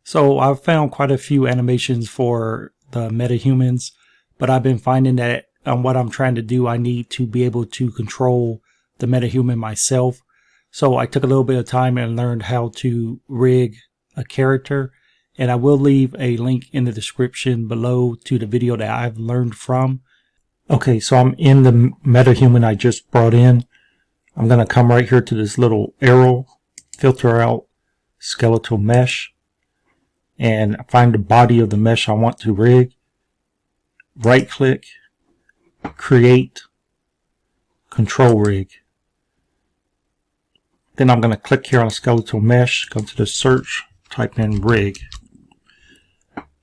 So I've found quite a few animations for the metahumans, but I've been finding that what I'm trying to do, I need to be able to control the metahuman myself. So I took a little bit of time and learned how to rig a character, and I will leave a link in the description below to the video that I've learned from. Okay, so I'm in the metahuman I just brought in. I'm going to come right here to this little arrow, filter out skeletal mesh, and find the body of the mesh I want to rig. Right click, create, control rig. Then I'm going to click here on skeletal mesh, go to the search, type in rig.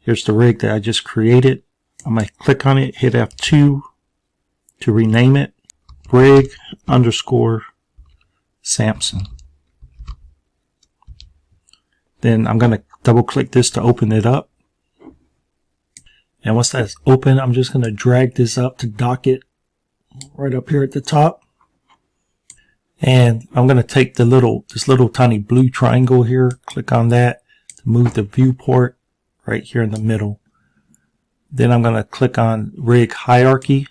Here's the rig that I just created. I'm going to click on it, hit F2 to rename it, rig underscore Samson. Then I'm going to double click this to open it up. And once that's open, I'm just going to drag this up to dock it right up here at the top. And I'm going to take this little tiny blue triangle here, click on that to move the viewport right here in the middle. Then I'm going to click on rig hierarchy,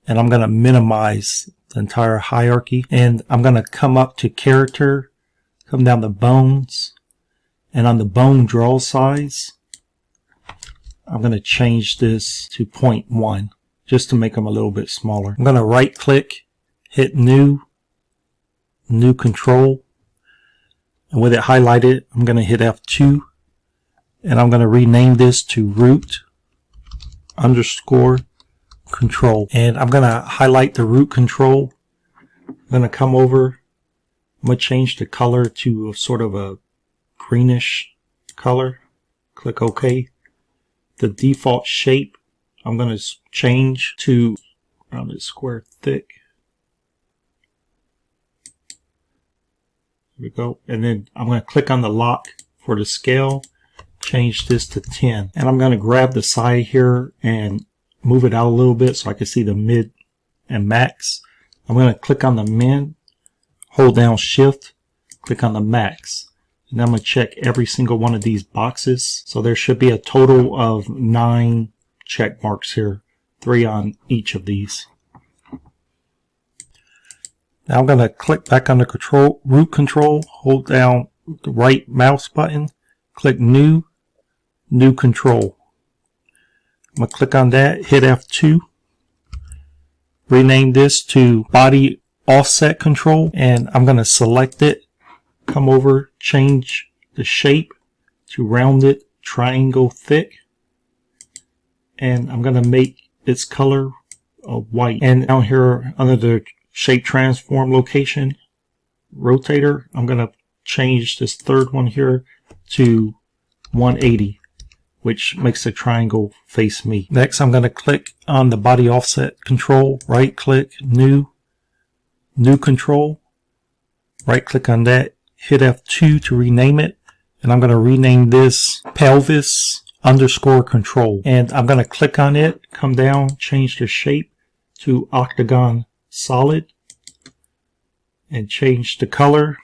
and I'm going to minimize the entire hierarchy. And I'm going to come up to character, come down to bones, and on the bone draw size, I'm going to change this to 0.1 just to make them a little bit smaller. I'm going to right click, hit new control, and with it highlighted, I'm going to hit F2, and I'm going to rename this to root underscore control. And I'm going to highlight the root control. I'm going to come over, I'm going to change the color to sort of a greenish color. Click OK. The default shape I'm going to change to rounded square thick. There we go. And then I'm going to click on the lock for the scale, change this to 10. And I'm going to grab the side here and move it out a little bit so I can see the mid and max. I'm going to click on the min, hold down shift, click on the max. And I'm going to check every single one of these boxes. So there should be a total of 9 check marks here, 3 on each of these. Now I'm going to click back on the root control, hold down the right mouse button, click new control. I'm going to click on that, hit F2, rename this to body offset control, and I'm going to select it. Come over, change the shape to rounded triangle thick, and I'm going to make its color white. And down here under the shape transform location, rotator, I'm going to change this third one here to 180, which makes the triangle face me. Next, I'm going to click on the body offset control, right click, new control, right click on that, hit F2 to rename it, and I'm going to rename this pelvis underscore control. And I'm going to click on it, come down, change the shape to octagon solid, and change the color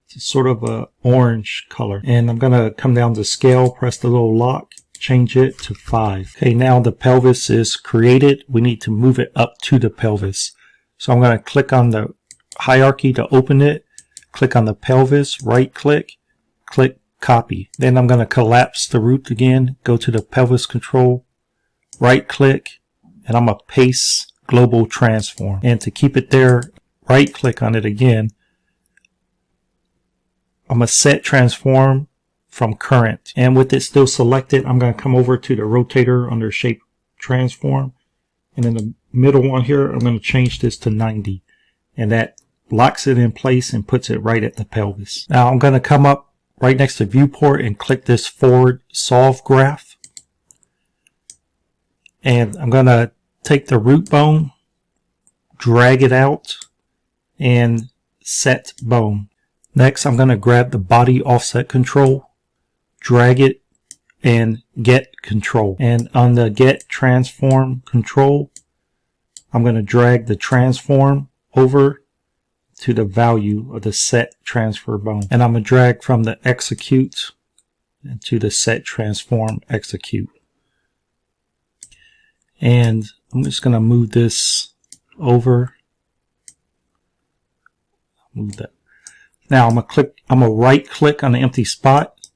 to sort of a orange color. And I'm going to come down to scale, press the little lock, change it to 5. Okay, now the pelvis is created. We need to move it up to the pelvis. So I'm going to click on the hierarchy to open it. Click on the pelvis, right click, click copy. Then I'm going to collapse the root again, go to the pelvis control, right click, and I'm going to paste global transform. And to keep it there, right click on it again. I'm going to set transform from current. And with it still selected, I'm going to come over to the rotator under shape transform. And in the middle one here, I'm going to change this to 90. And that locks it in place and puts it right at the pelvis. Now I'm going to come up right next to viewport and click this forward solve graph. And I'm going to take the root bone, drag it out, and set bone. Next, I'm going to grab the body offset control, drag it, and get control. And on the get transform control, I'm going to drag the transform over to the value of the set transfer bone. And I'm going to drag from the execute into the set transform execute. And I'm just going to move this over. Move that. Now I'm gonna right click on the empty spot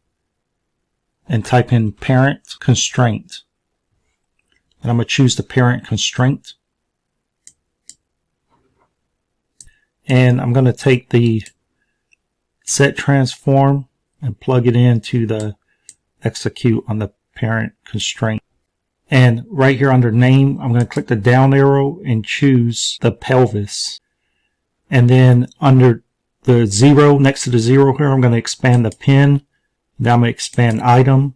and type in parent constraint. And I'm gonna choose the parent constraint. And I'm gonna take the set transform and plug it into the execute on the parent constraint. And right here under name, I'm going to click the down arrow and choose the pelvis. And then under the 0, next to the 0 here, I'm going to expand the pin. Now I'm going to expand item.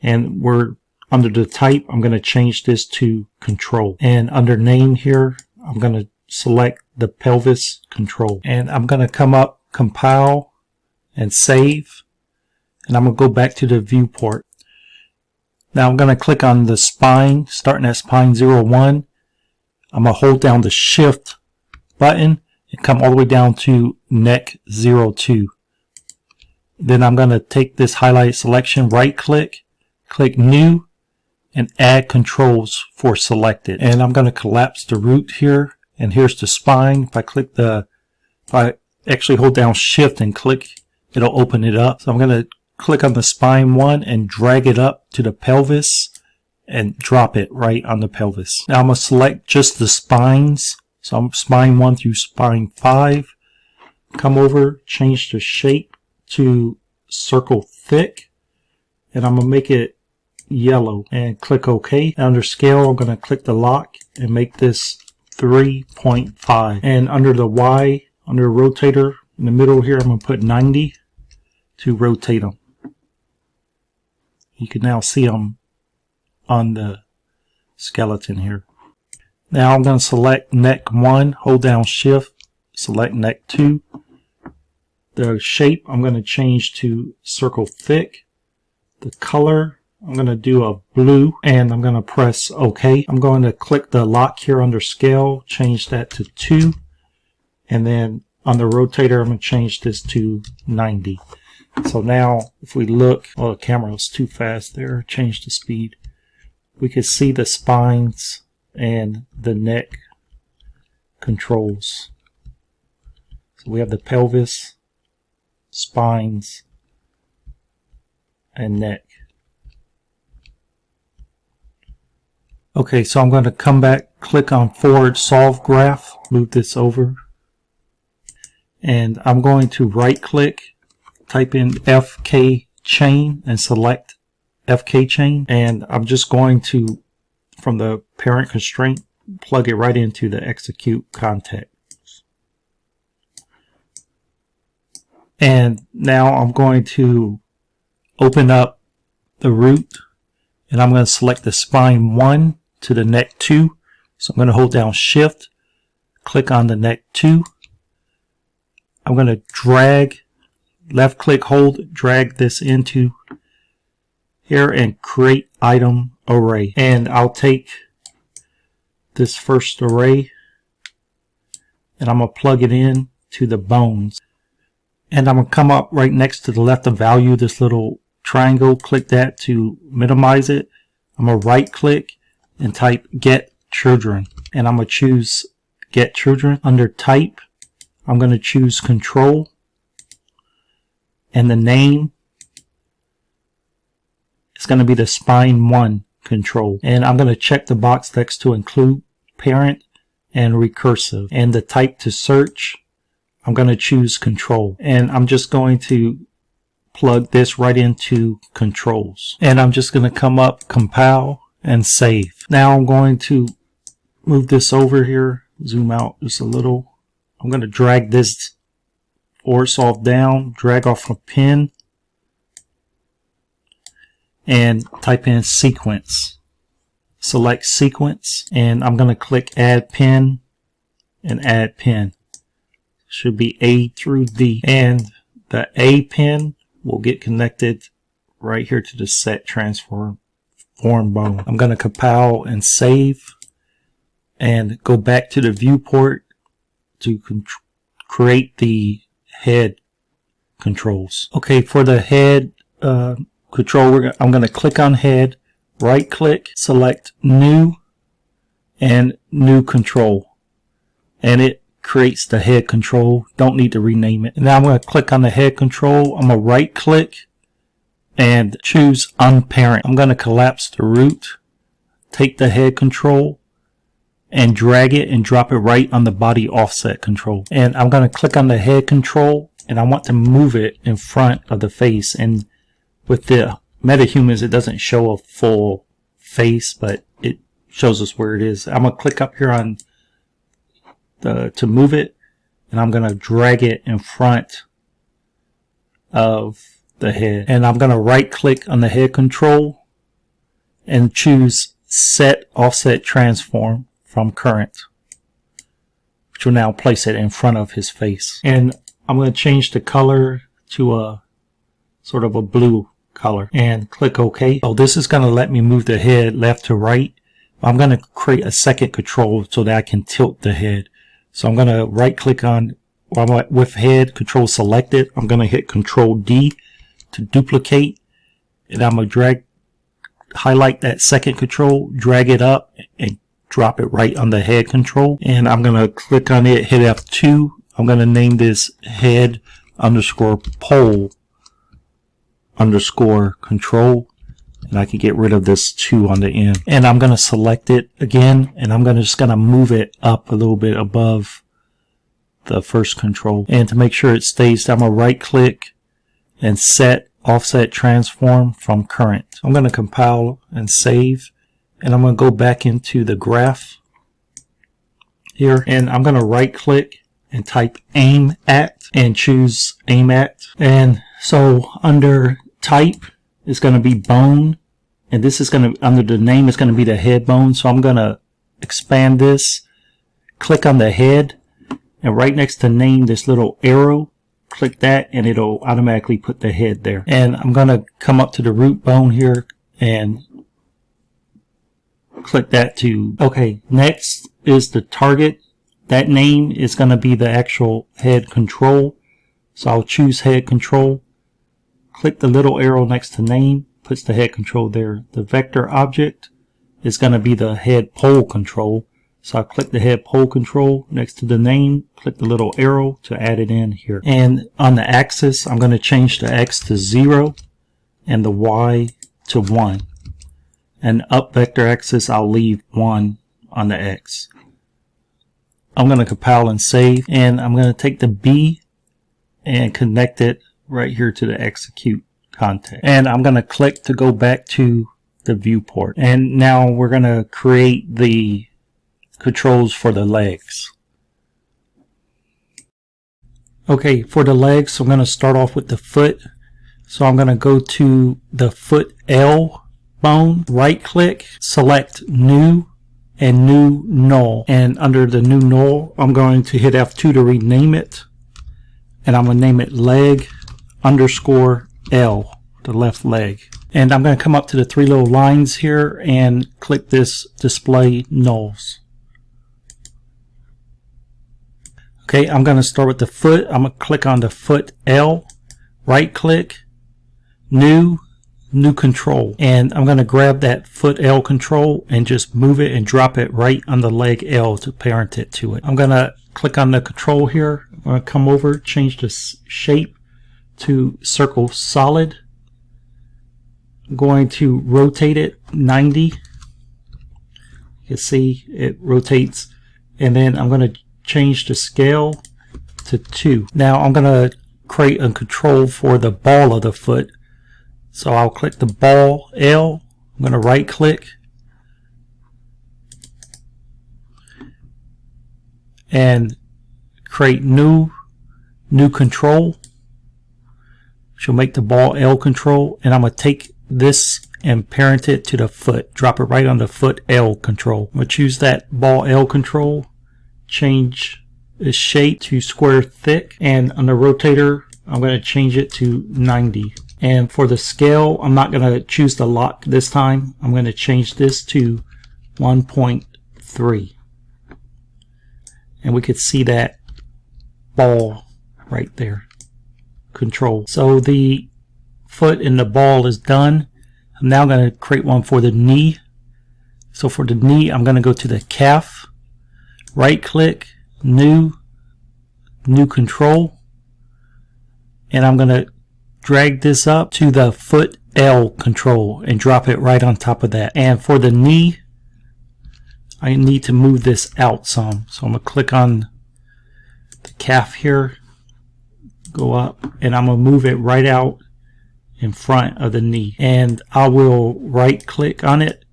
And we're under the type, I'm going to change this to control. And under name here, I'm going to select the pelvis control. And I'm going to come up, compile, and save. And I'm going to go back to the viewport. Now I'm going to click on the spine, starting at spine 01. I'm going to hold down the shift button and come all the way down to neck 02. Then I'm going to take this highlighted selection, right click, click new, and add controls for selected. And I'm going to collapse the root here, and here's the spine. If I actually hold down shift and click, it'll open it up. So I'm going to click on the spine one and drag it up to the pelvis and drop it right on the pelvis. Now I'm going to select just the spines. So I'm spine 1 through spine 5. Come over, change the shape to circle thick, and I'm going to make it yellow and click OK. And under scale, I'm going to click the lock and make this 3.5. And under the Y, under rotator in the middle here, I'm going to put 90 to rotate them. You can now see them on the skeleton here. Now I'm going to select neck 1, hold down shift, select neck 2. The shape I'm going to change to circle thick. The color I'm going to do a blue, and I'm going to press OK. I'm going to click the lock here under scale, change that to 2, and then on the rotator I'm going to change this to 90. So now if we look, the camera was too fast there, change the speed. We can see the spines and the neck controls. So we have the pelvis, spines, and neck. Okay, so I'm going to come back, click on forward solve graph, move this over, and I'm going to right click, type in FK chain and select FK chain, and I'm just going to, from the parent constraint, plug it right into the execute context. And now I'm going to open up the root, and I'm going to select the spine 1 to the neck 2. So I'm going to hold down shift, click on the neck 2. I'm going to drag, left click, hold, drag this into here and create item array. And I'll take this first array and I'm going to plug it in to the bones. And I'm going to come up right next to the left of value, this little triangle, click that to minimize it. I'm going to right click and type get children. And I'm going to choose get children. Under type, I'm going to choose control. And the name is going to be the spine 1 control. And I'm going to check the box next to include parent and recursive. And the type to search, I'm going to choose control. And I'm just going to plug this right into controls. And I'm just going to come up, compile, and save. Now I'm going to move this over here, zoom out just a little. I'm going to drag this forward solve down, drag off a pin, and type in sequence. Select sequence, and I'm going to click add pin and add pin. Should be A through D, and the A pin will get connected right here to the set transform bone. I'm going to compile and save and go back to the viewport to create the head controls. Okay, for the head control, I'm going to click on head, right click, select new and new control, and it creates the head control. Don't need to rename it. Now I'm going to click on the head control. I'm going to right click and choose unparent. I'm going to collapse the root, take the head control and drag it and drop it right on the body offset control. And I'm going to click on the head control and I want to move it in front of the face. And with the MetaHumans, it doesn't show a full face, but it shows us where it is. I'm going to click up here on to move it, and I'm going to drag it in front of the head. And I'm going to right click on the head control and choose set offset transform from current, which will now place it in front of his face. And I'm going to change the color to a sort of a blue color and click OK. So this is going to let me move the head left to right. I'm going to create a second control so that I can tilt the head. So I'm going to right click on, with head control selected, I'm going to hit Control D to duplicate, and I'm going to highlight that second control, drag it up and drop it right on the head control. And I'm going to click on it, hit F2. I'm going to name this head underscore pole underscore control. And I can get rid of this 2 on the end. And I'm going to select it again, and I'm just going to move it up a little bit above the first control. And to make sure it stays, I'm going to right click and set offset transform from current. I'm going to compile and save, and I'm going to go back into the graph here, and I'm going to right click and type aim at and choose aim at. And so under type, it's going to be bone, and this is going to, under the name, it's going to be the head bone. So I'm going to expand this, click on the head, and right next to name, this little arrow, click that, and it'll automatically put the head there. And I'm going to come up to the root bone here and click that too. Okay, next is the target. That name is going to be the actual head control. So I'll choose head control. Click the little arrow next to name, puts the head control there. The vector object is going to be the head pole control. So I'll click the head pole control next to the name, click the little arrow to add it in here. And on the axis, I'm going to change the X to 0 and the Y to 1. And up vector axis, I'll leave 1 on the X. I'm going to compile and save, and I'm going to take the B and connect it right here to the execute context. And I'm going to click to go back to the viewport. And now we're going to create the controls for the legs. Okay, for the legs, I'm going to start off with the foot. So I'm going to go to the foot L bone, right click, select new and new null. And under the new null, I'm going to hit F2 to rename it. And I'm going to name it leg underscore L, the left leg. And I'm going to come up to the 3 little lines here and click this display nulls. Okay, I'm going to start with the foot. I'm going to click on the foot L, right click, new control. And I'm going to grab that foot L control and just move it and drop it right on the leg L to parent it to it. I'm going to click on the control here. I'm going to come over, change the shape to circle solid. I'm going to rotate it 90. You can see it rotates. And then I'm going to change the scale to 2. Now I'm going to create a control for the ball of the foot. So I'll click the ball L. I'm going to right click and create new control, which will make the ball L control. And I'm going to take this and parent it to the foot. Drop it right on the foot L control. I'm going to choose that ball L control, change the shape to square thick, and on the rotator I'm going to change it to 90. And for the scale, I'm not going to choose the lock this time. I'm going to change this to 1.3. And we could see that ball right there. Control. So the foot and the ball is done. I'm now going to create one for the knee. So for the knee, I'm going to go to the calf, right click, new control, and I'm going to drag this up to the foot L control and drop it right on top of that. And for the knee, I need to move this out some. So I'm going to click on the calf here, go up, and I'm going to move it right out in front of the knee. And I will right click on it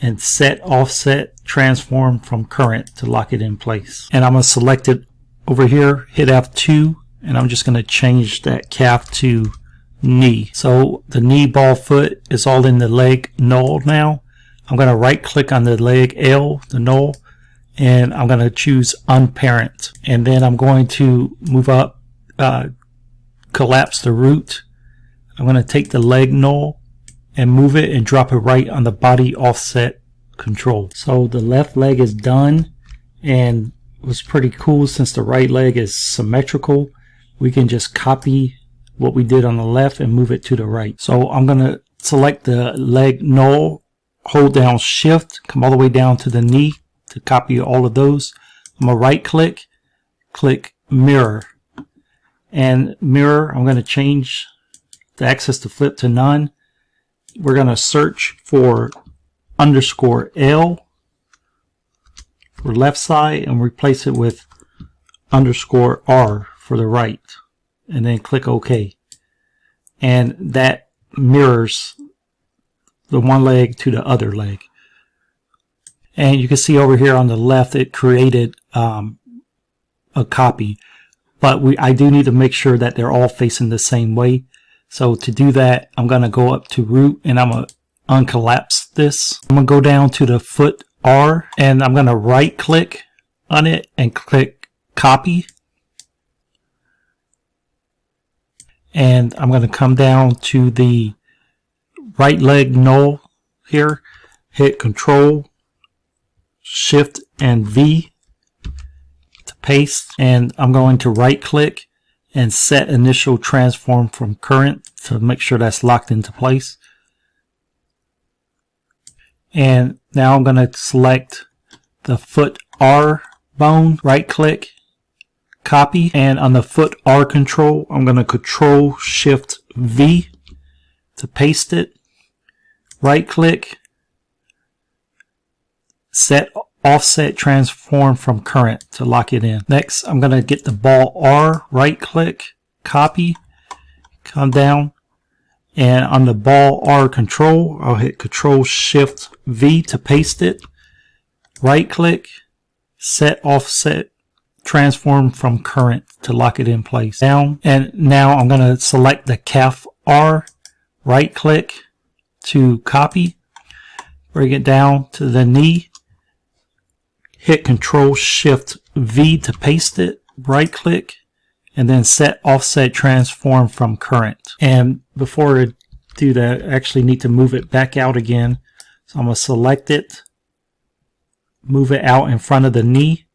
and set offset transform from current to lock it in place. And I'm going to select it over here, hit F2, and I'm just going to change that calf to knee. So the knee ball foot is all in the leg null now. I'm going to right click on the leg L, the null, and I'm going to choose unparent. And then I'm going to move up, collapse the root. I'm going to take the leg null and move it and drop it right on the body offset control. So the left leg is done, and it was pretty cool since the right leg is symmetrical. We can just copy what we did on the left and move it to the right. So I'm going to select the leg null, hold down shift, come all the way down to the knee to copy all of those. I'm going to right click, click mirror, and mirror, I'm going to change the axis to flip to none. We're going to search for underscore L for left side and replace it with underscore R for the right, and then click OK. And that mirrors the one leg to the other leg. And you can see over here on the left it created a copy, but I do need to make sure that they're all facing the same way. So to do that, I'm going to go up to root and I'm going to uncollapse this. I'm going to go down to the foot R and I'm going to right click on it and click copy. And I'm going to come down to the right leg null here, hit Control, Shift and V to paste, and I'm going to right click and set initial transform from current to make sure that's locked into place. And now I'm going to select the foot R bone, right click, copy, and on the foot R control, I'm going to Control Shift V to paste it, right click, set offset transform from current to lock it in. Next, I'm going to get the ball R, right click, copy, come down, and on the ball R control, I'll hit Control Shift V to paste it, right click, set offset transform from current to lock it in place. Down, and now I'm going to select the calf R, right click to copy, bring it down to the knee, hit Control Shift V to paste it, right click, and then set offset transform from current. And before I do that, I actually need to move it back out again. So I'm going to select it, move it out in front of the knee,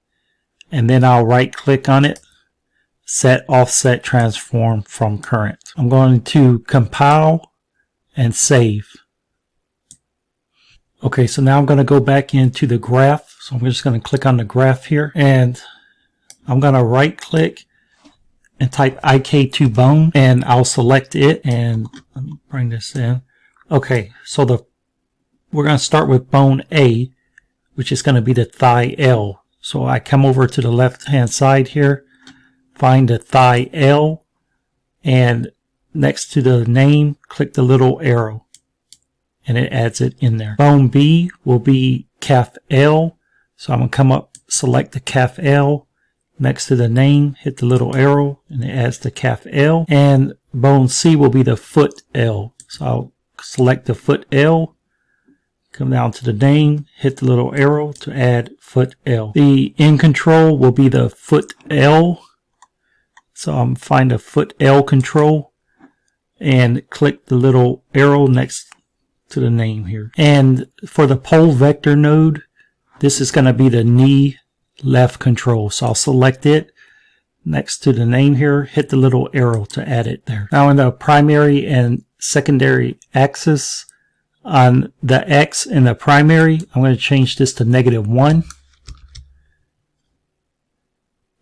and then I'll right click on it, set offset transform from current. I'm going to compile and save. Okay, so now I'm going to go back into the graph. So I'm just going to click on the graph here, and I'm going to right click and type IK2 bone, and I'll select it and let me bring this in. Okay, so we're going to start with bone A, which is going to be the thigh L. So I come over to the left hand side here, find the thigh L, and next to the name, click the little arrow, and it adds it in there. Bone B will be calf L, so I'm going to come up, select the calf L, next to the name, hit the little arrow, and it adds the calf L. And bone C will be the foot L, so I'll select the foot L, come down to the name, hit the little arrow to add foot L. The in control will be the foot L, so I'm find the foot L control and click the little arrow next to the name here. And for the pole vector node, this is going to be the knee left control, so I'll select it. next to the name here, hit the little arrow to add it there. Now in the primary and secondary axis, on the X in the primary, I'm going to change this to -1.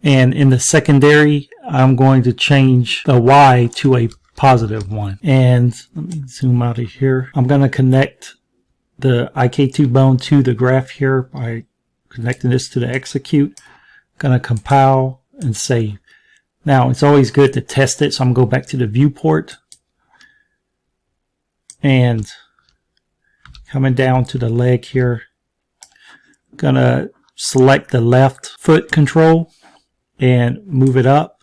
And in the secondary, I'm going to change the Y to a +1. And let me zoom out of here. I'm going to connect the IK2 bone to the graph here by connecting this to the execute. Going to compile and save. Now it's always good to test it, so I'm going to go back to the viewport and coming down to the leg here, going to select the left foot control and move it up,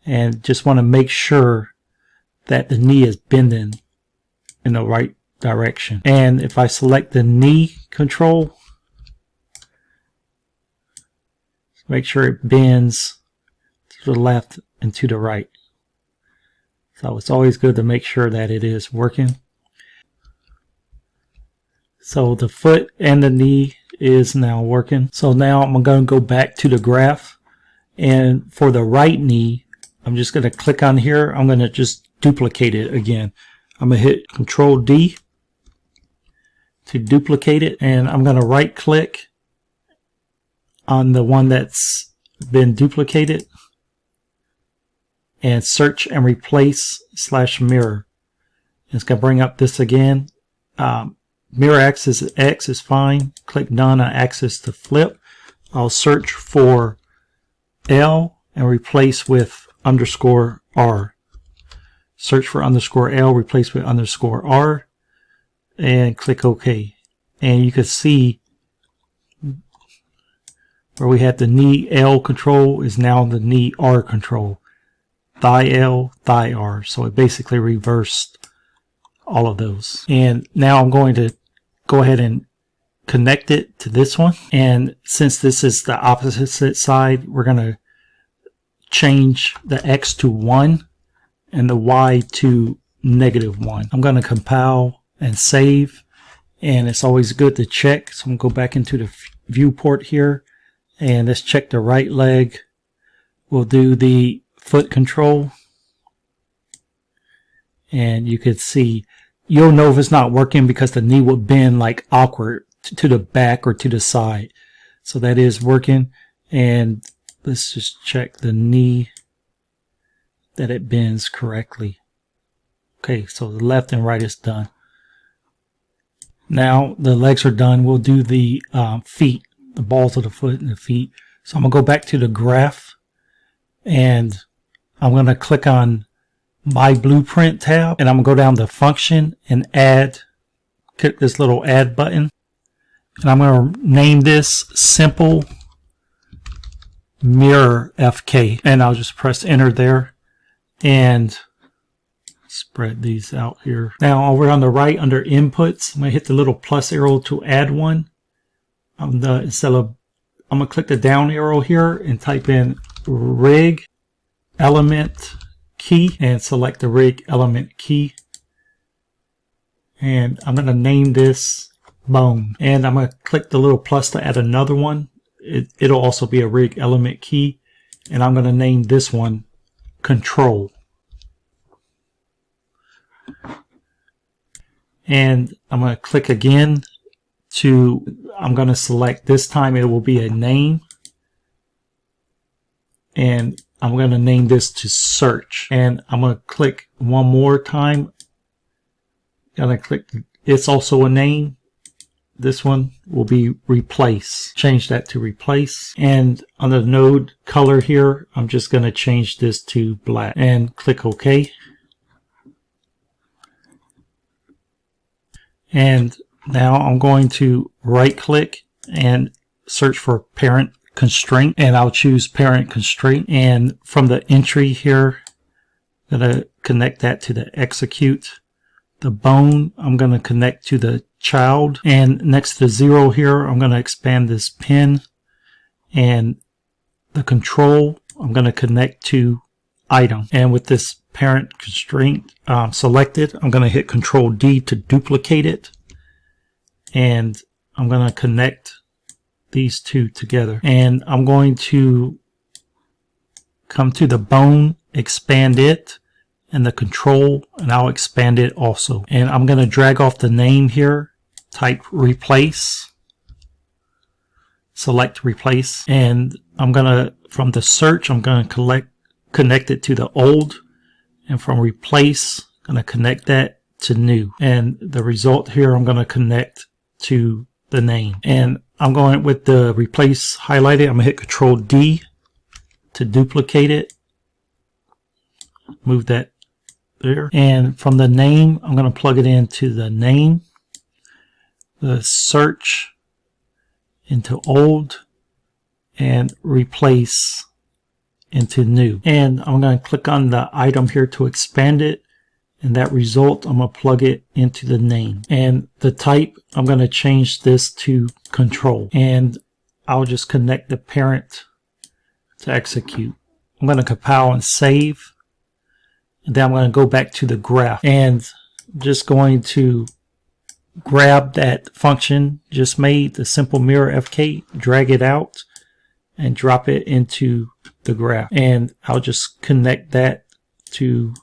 and just want to make sure that the knee is bending in the right direction. And if I select the knee control, make sure it bends to the left and to the right. So it's always good to make sure that it is working. So the foot and the knee is now working. So now I'm going to go back to the graph, and for the right knee, I'm just going to click on here. I'm going to just duplicate it again. I'm going to hit Control D to duplicate it, and I'm going to right click on the one that's been duplicated and search and replace /mirror. It's going to bring up this again. Mirror axis X is fine. Click none on axis to flip. I'll search for L and replace with _R. Search for _L, replace with _R, and click OK. And you can see where we had the knee L control is now the knee R control. Thigh L, thigh R. So it basically reversed all of those. And now I'm going to go ahead and connect it to this one. And since this is the opposite side, we're going to change the X to 1 and the Y to -1. I'm going to compile and save. And it's always good to check. So I'm going to go back into the viewport here. And let's check the right leg. We'll do the foot control. And you can see, you'll know if it's not working because the knee will bend like awkward to the back or to the side. So that is working. And let's just check the knee that it bends correctly. Okay, so the left and right is done. Now the legs are done. We'll do the feet, the balls of the foot and the feet. So I'm going to go back to the graph, and I'm going to click on My Blueprint tab, and I'm going to go down to Function and Add. Click this little Add button, and I'm going to name this Simple Mirror FK, and I'll just press Enter there and spread these out here. Now over on the right under Inputs, I'm going to hit the little plus arrow to add one. I'm going to click the down arrow here and type in Rig Element Key and select the Rig Element Key. And I'm going to name this Bone. And I'm going to click the little plus to add another one. It'll also be a Rig Element Key. And I'm going to name this one Control. And I'm going to click again I'm going to select, this time it will be a name. And I'm going to name this to Search. And I'm going to click one more time. Going to click, it's also a name. This one will be Replace. Change that to Replace. And on the node color here, I'm just going to change this to black and click OK. And now I'm going to right click and search for Parent Constraint, and I'll choose Parent Constraint. And from the entry here, I'm going to connect that to the execute. The bone, I'm going to connect to the child. And next to the 0 here, I'm going to expand this pin. And the control, I'm going to connect to item. And with this parent constraint selected, I'm going to hit Control D to duplicate it. And I'm going to connect these two together. And I'm going to come to the bone, expand it, and the control, and I'll expand it also. And I'm going to drag off the name here, type replace, select replace, and I'm going to, from the search, I'm going to connect it to the old, and from replace, I'm going to connect that to new. And the result here, I'm going to connect to the name. And I'm going with the replace highlighted. I'm going to hit Control D to duplicate it. Move that there. And from the name, I'm going to plug it into the name, the search into old, and replace into new. And I'm going to click on the item here to expand it. And that result, I'm going to plug it into the name. And the type, I'm going to change this to control. And I'll just connect the parent to execute. I'm going to compile and save. And then I'm going to go back to the graph. And I'm just going to grab that function just made, the simple mirror FK, drag it out, and drop it into the graph. And I'll just connect that to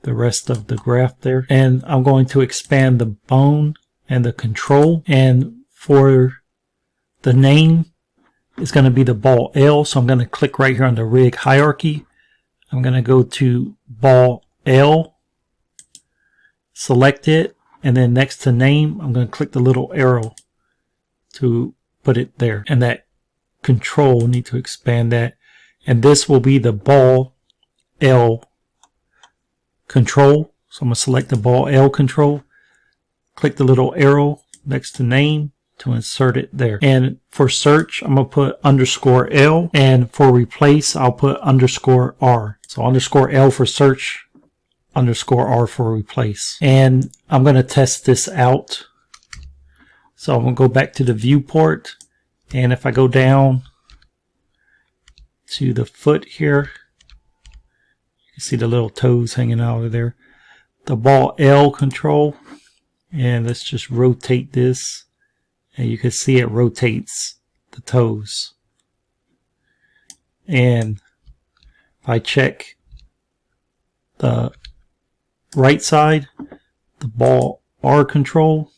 the rest of the graph there. And I'm going to expand the bone and the control. And for the name, it's going to be the ball L. So I'm going to click right here on the rig hierarchy. I'm going to go to ball L, select it, and then next to name, I'm going to click the little arrow to put it there. And that control, need to expand that. And this will be the ball L control. So I'm going to select the ball L control, click the little arrow next to name to insert it there. And for search, I'm going to put underscore L, and for replace, I'll put underscore R. So underscore L for search, underscore R for replace. And I'm going to test this out. So I'm going to go back to the viewport, and if I go down to the foot here, you see the little toes hanging out of there. The ball L control, and let's just rotate this, and you can see it rotates the toes. And if I check the right side, the ball R control,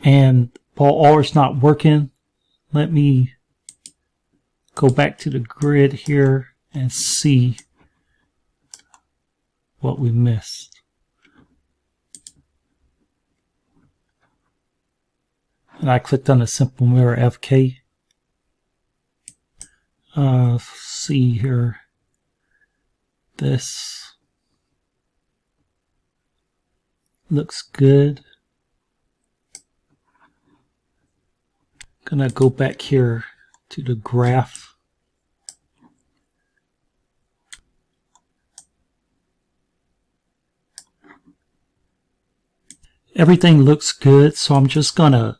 and ball R is not working. Let me go back to the grid here and see what we missed. And I clicked on the simple mirror FK. See here. This looks good. Gonna go back here to the graph. Everything looks good, so I'm just gonna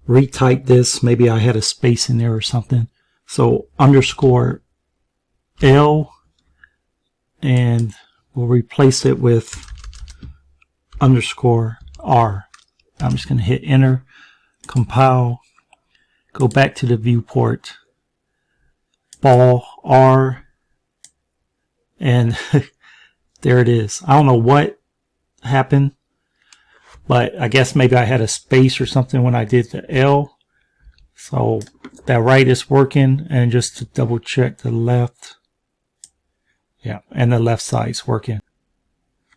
retype this. Maybe I had a space in there or something. So underscore L, and we'll replace it with underscore R. I'm just gonna hit enter. Compile, go back to the viewport, ball R, and there it is. I don't know what happened, but I guess maybe I had a space or something when I did the L. So that right is working, and just to double check the left, yeah, and the left side's working.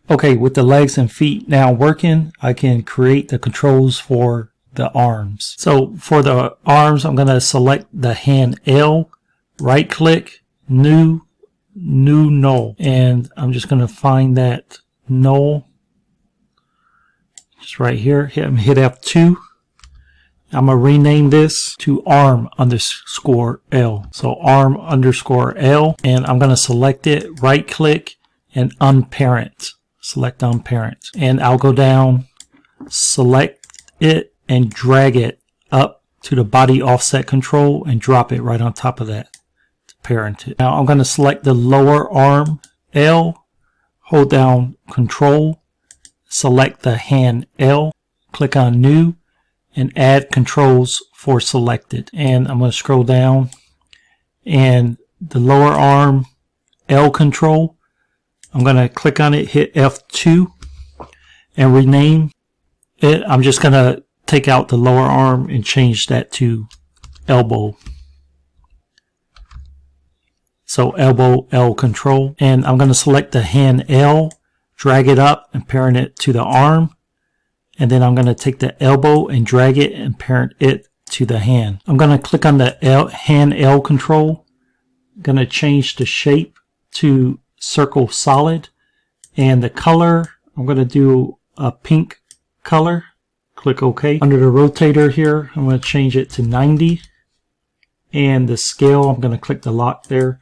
Okay, with the legs and feet now working, I can create the controls for the arms. So for the arms, I'm going to select the hand L, right click, new null, and I'm just going to find that null just right here. Hit F2. I'm going to rename this to arm underscore L. So arm underscore L, and I'm going to select it, right click, and unparent. Select unparent, and I'll go down, select it, and drag it up to the body offset control and drop it right on top of that to parent it. Now I'm going to select the lower arm L, hold down control, select the hand L, click on New, and Add Controls for Selected. And I'm going to scroll down, and the lower arm L control, I'm going to click on it, hit F2, and rename it. I'm just going to take out the lower arm and change that to elbow. So elbow L control. And I'm going to select the hand L, drag it up and parent it to the arm. And then I'm going to take the elbow and drag it and parent it to the hand. I'm going to click on the hand L control. I'm going to change the shape to circle solid. And the color, I'm going to do a pink color. Click OK. Under the rotator here, I'm going to change it to 90. And the scale, I'm going to click the lock there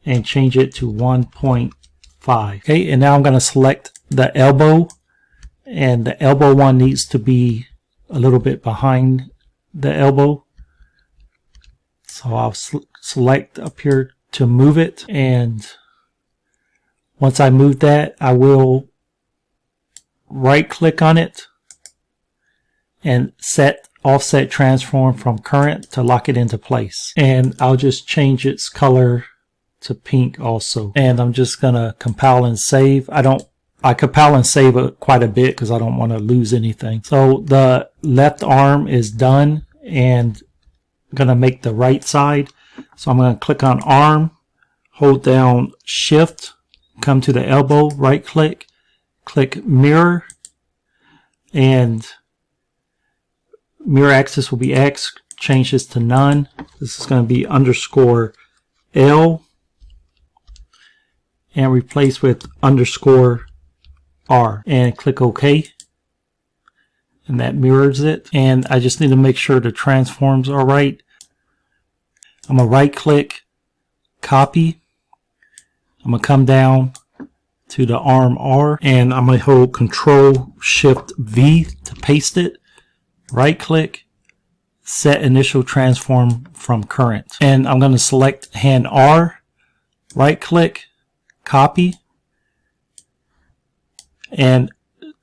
and change it to 1.5. Okay, and now I'm going to select the elbow. And the elbow one needs to be a little bit behind the elbow. So I'll select up here to move it. And once I move that, I will right click on it and set offset transform from current to lock it into place. And I'll just change its color to pink also. And I'm just going to compile and save. I compile and save it quite a bit because I don't want to lose anything. So the left arm is done, and I'm going to make the right side. So I'm going to click on arm, hold down shift, come to the elbow, right click, click mirror, and mirror axis will be X, change this to none. This is going to be underscore L, and replace with underscore R, and click OK, and that mirrors it. And I just need to make sure the transforms are right. I'm going to right click, copy. I'm going to come down to the arm R, and I'm going to hold Control Shift V to paste it. Right click, set initial transform from current. And I'm going to select hand R, right click, copy, and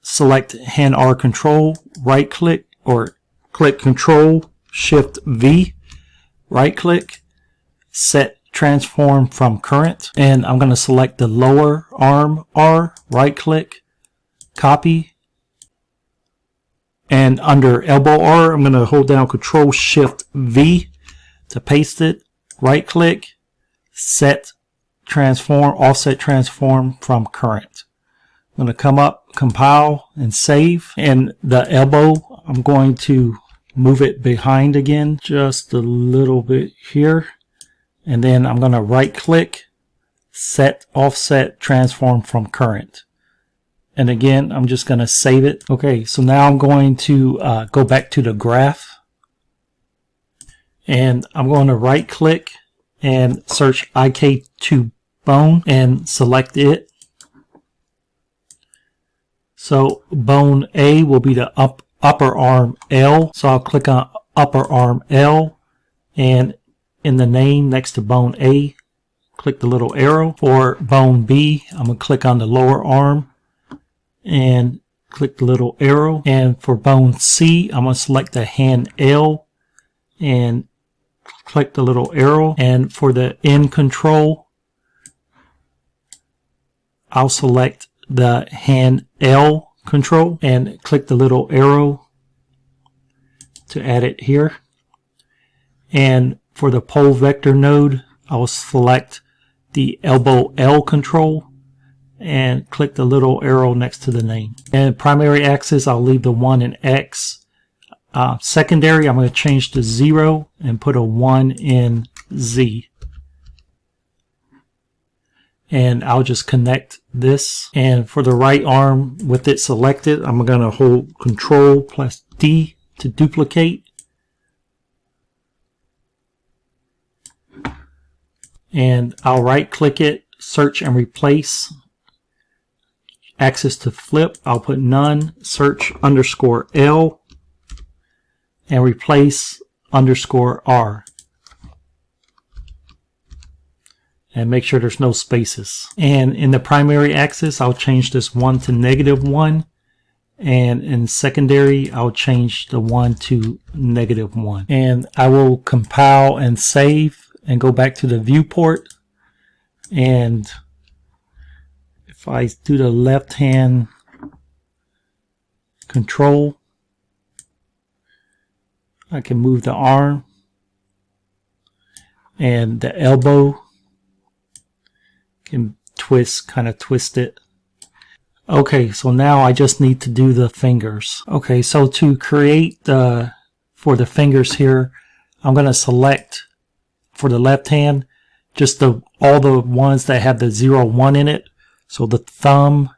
select hand R control, right click, or click Control Shift V, right click, set transform from current. And I'm going to select the lower arm R, right click, copy, and under elbow R, I'm going to hold down Control Shift V to paste it, right click, set transform, offset transform from current. I'm going to come up, compile, and save. And the elbow, I'm going to move it behind again, just a little bit here. And then I'm going to right click, set offset transform from current. And again, I'm just going to save it. Okay, so now I'm going to go back to the graph. And I'm going to right click and search IK2 bone and select it. So bone A will be the upper arm L. So I'll click on upper arm L, and in the name next to bone A, click the little arrow. For bone B, I'm going to click on the lower arm and click the little arrow. And for bone C, I'm going to select the hand L and click the little arrow. And for the end control, I'll select the hand L control and click the little arrow to add it here. And for the pole vector node, I'll select the elbow L control and click the little arrow next to the name. And primary axis, I'll leave the 1 in X. Secondary, I'm going to change to 0 and put a 1 in Z. And I'll just connect this. And for the right arm with it selected, I'm going to hold Control plus D to duplicate. And I'll right click it, search and replace. Axis to flip, I'll put none, search underscore L, and replace underscore R. And make sure there's no spaces. And in the primary axis, I'll change this 1 to -1 and in secondary I'll change the 1 to -1, and I will compile and save and go back to the viewport. And if I do the left hand control, I can move the arm and the elbow can kind of twist it. Okay, so now I just need to do the fingers. Okay, so to create for the fingers here, I'm going to select for the left hand just all the ones that have the 0, 1 in it. So the thumb,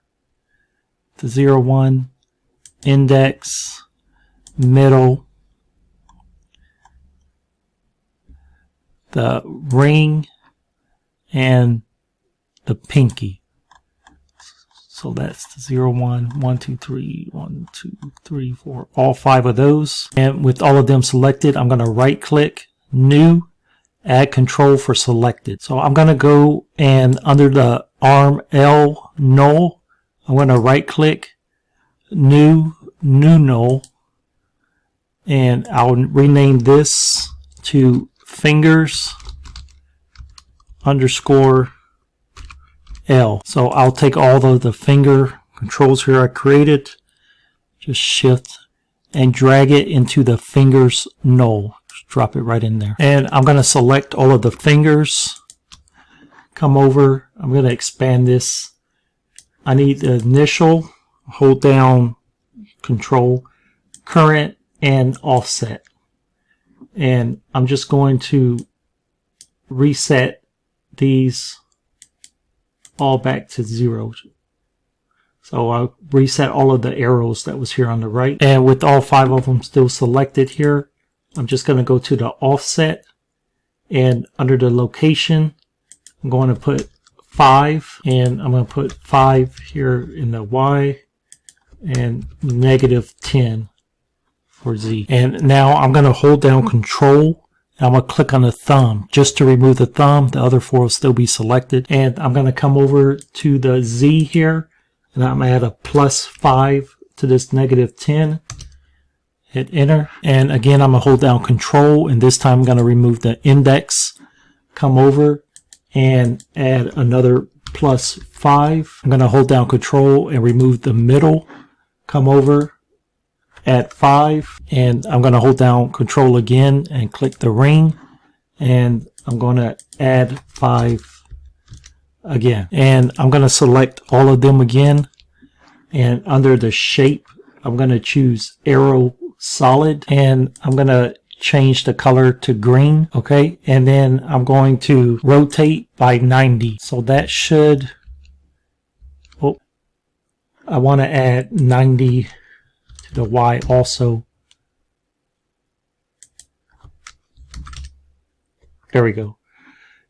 the 0, 1, index, middle, the ring, and the pinky. So that's the 0, 1, 1, 2, 3, 1, 2, 3, 4, all 5 of those. And with all of them selected, I'm going to right click, new, add control for selected. So I'm going to go and under the arm L null, I'm going to right click, new null, and I'll rename this to fingers underscore L. So I'll take all of the finger controls here I created, just shift and drag it into the fingers null. Just drop it right in there. And I'm going to select all of the fingers, come over, I'm going to expand this. I need the initial, hold down control, current, and offset. And I'm just going to reset these all back to 0. So I'll reset all of the arrows that was here on the right. And with all 5 of them still selected here, I'm just going to go to the offset, and under the location, I'm going to put 5, and I'm going to put 5 here in the Y, and -10 for Z. And now I'm going to hold down control, and I'm going to click on the thumb just to remove the thumb. The other 4 will still be selected. And I'm going to come over to the Z here, and I'm going to add a +5 to this -10. Hit enter. And again, I'm going to hold down control, and this time I'm going to remove the index, come over and add another +5. I'm going to hold down control and remove the middle, come over, add 5, and I'm going to hold down control again and click the ring, and I'm going to add 5 again. And I'm going to select all of them again, and under the shape I'm going to choose arrow solid, and I'm going to change the color to green. Okay, and then I'm going to rotate by 90. So that should, I want to add 90 to the Y also. There we go.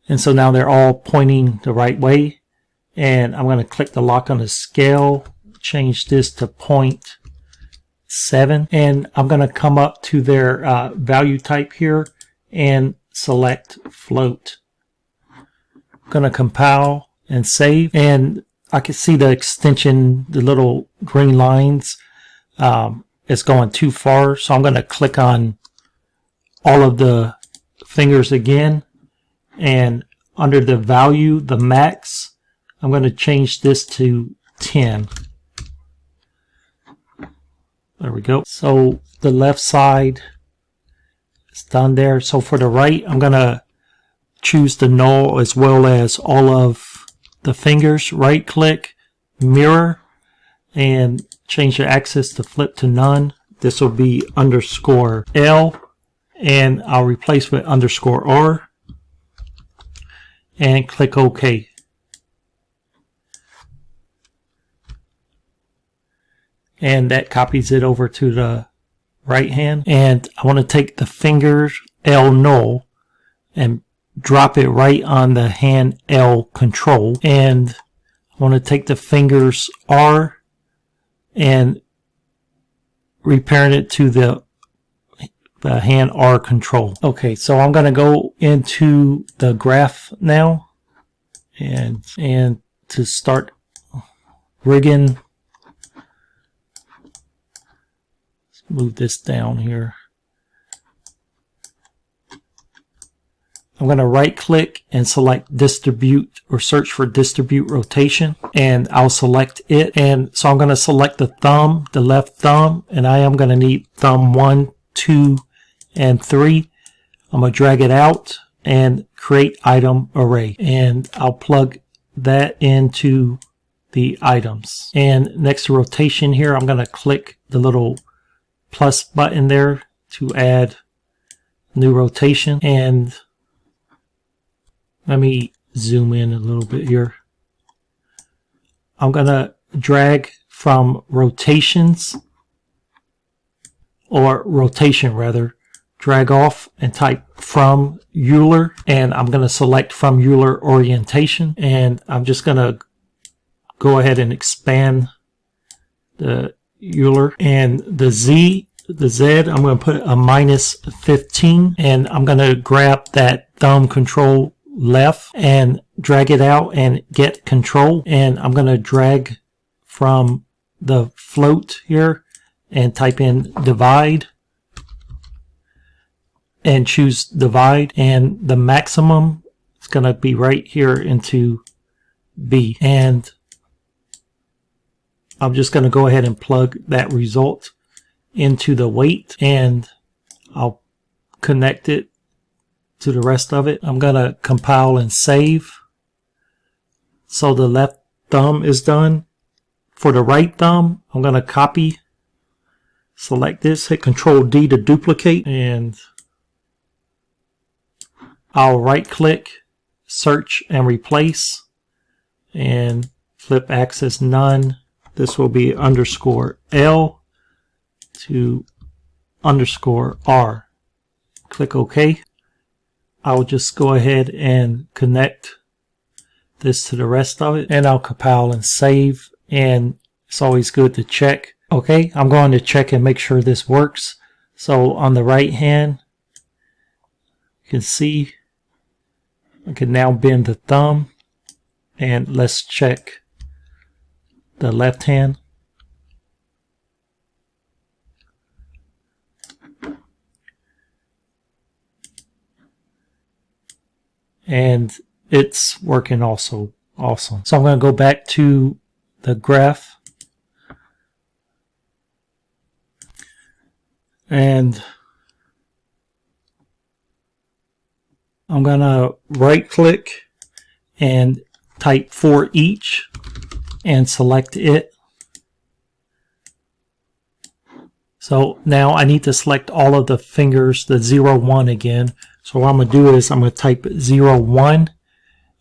And so now they're all pointing the right way. And I'm going to click the lock on the scale, change this to 0.7. And I'm going to come up to their value type here and select float. I'm going to compile and save. And I can see the extension, the little green lines. It's going too far, so I'm going to click on all of the fingers again, and under the value, the max, I'm going to change this to 10. There we go. So the left side is done there. So for the right, I'm going to choose the null as well as all of the fingers. Right click, mirror, and change the axis to flip to none. This will be underscore L, and I'll replace with underscore R, and click OK. And that copies it over to the right hand. And I want to take the fingers L null and drop it right on the hand L control. And I want to take the fingers R and reparent it to the hand R control. Okay, so I'm going to go into the graph now, and to start rigging move this down here. I'm going to right click and select distribute or search for distribute rotation, and I'll select it. And so I'm going to select the thumb, the left thumb, and I am going to need thumb 1, 2, and 3. I'm going to drag it out and create item array, and I'll plug that into the items. And next to rotation here, I'm going to click the little plus button there to add new rotation. And let me zoom in a little bit here. I'm going to drag from rotations, or rotation rather, drag off and type from Euler, and I'm going to select from Euler orientation, and I'm just going to go ahead and expand the Euler, and the Z, I'm going to put a -15, and I'm going to grab that thumb control left and drag it out and get control, and I'm going to drag from the float here and type in divide and choose divide, and the maximum is going to be right here into B, and I'm just going to go ahead and plug that result into the weight, and I'll connect it to the rest of it. I'm going to compile and save. So the left thumb is done. For the right thumb, I'm going to copy, select this, hit Control D to duplicate, and I'll right click, search and replace, and flip axis none. This will be _L to _R. Click OK. I'll just go ahead and connect this to the rest of it, and I'll compile and save, and it's always good to check. Okay, I'm going to check and make sure this works. So on the right hand, you can see I can now bend the thumb, and let's check the left hand. And it's working also. Awesome. So I'm going to go back to the graph, and I'm going to right click and type for each and select it. So now I need to select all of the fingers, the 0, 1 again. So what I'm going to do is I'm going to type 0, 1,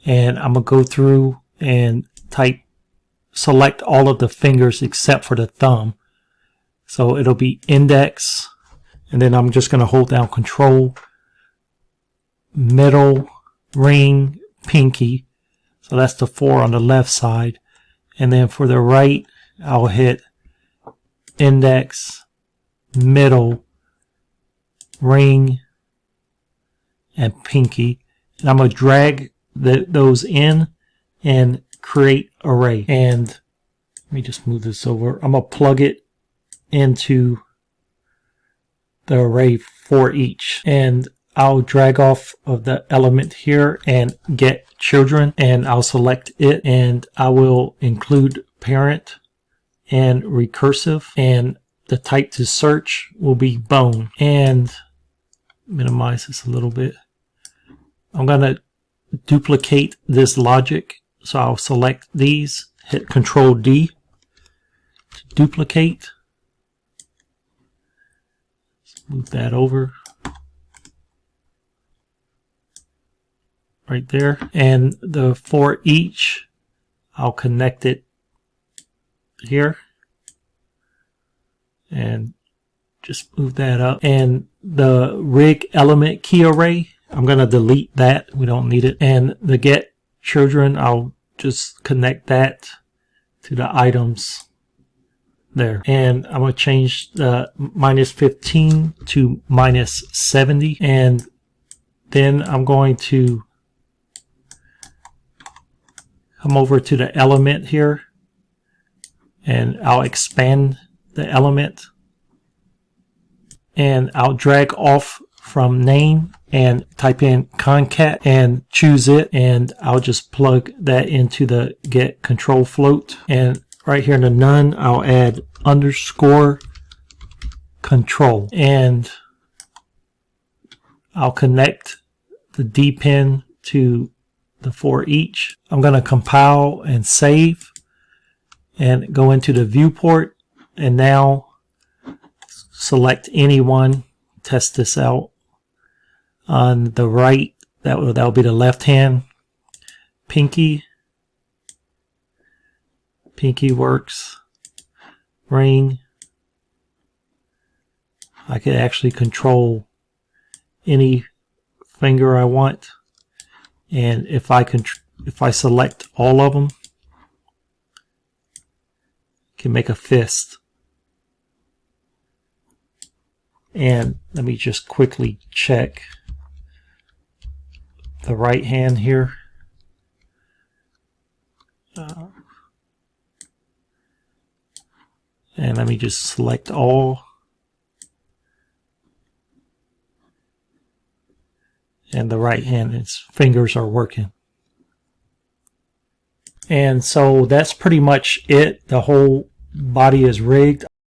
and I'm going to go through and select all of the fingers except for the thumb. So it'll be index, and then I'm just going to hold down Control, middle, ring, pinky. So that's the 4 on the left side. And then for the right, I'll hit index, middle, ring, and pinky. And I'm going to drag those in and create array. And let me just move this over. I'm going to plug it into the array for each. And I'll drag off of the element here and get children, and I'll select it, and I will include parent and recursive, and the type to search will be bone. And minimize this a little bit. I'm going to duplicate this logic, so I'll select these, hit Control D to duplicate. Move that over right there, and the for each, I'll connect it here and just move that up. And the rig element key array, I'm going to delete that. We don't need it. And the get children, I'll just connect that to the items there. And I'm going to change the -15 to -70. And then I'm going to come over to the element here, and I'll expand the element. and I'll drag off from name and type in concat and choose it, and I'll just plug that into the get control float. And right here in the none, I'll add underscore control, and I'll connect the D pin to the for each. I'm going to compile and save and go into the viewport, and now select any one, test this out. On the right, that will be the left hand. Pinky works. Ring. I could actually control any finger I want, and if I select all of them, I can make a fist. And let me just quickly check the right hand here. And let me just select all. And the right hand, its fingers are working. And so that's pretty much it. The whole body is rigged.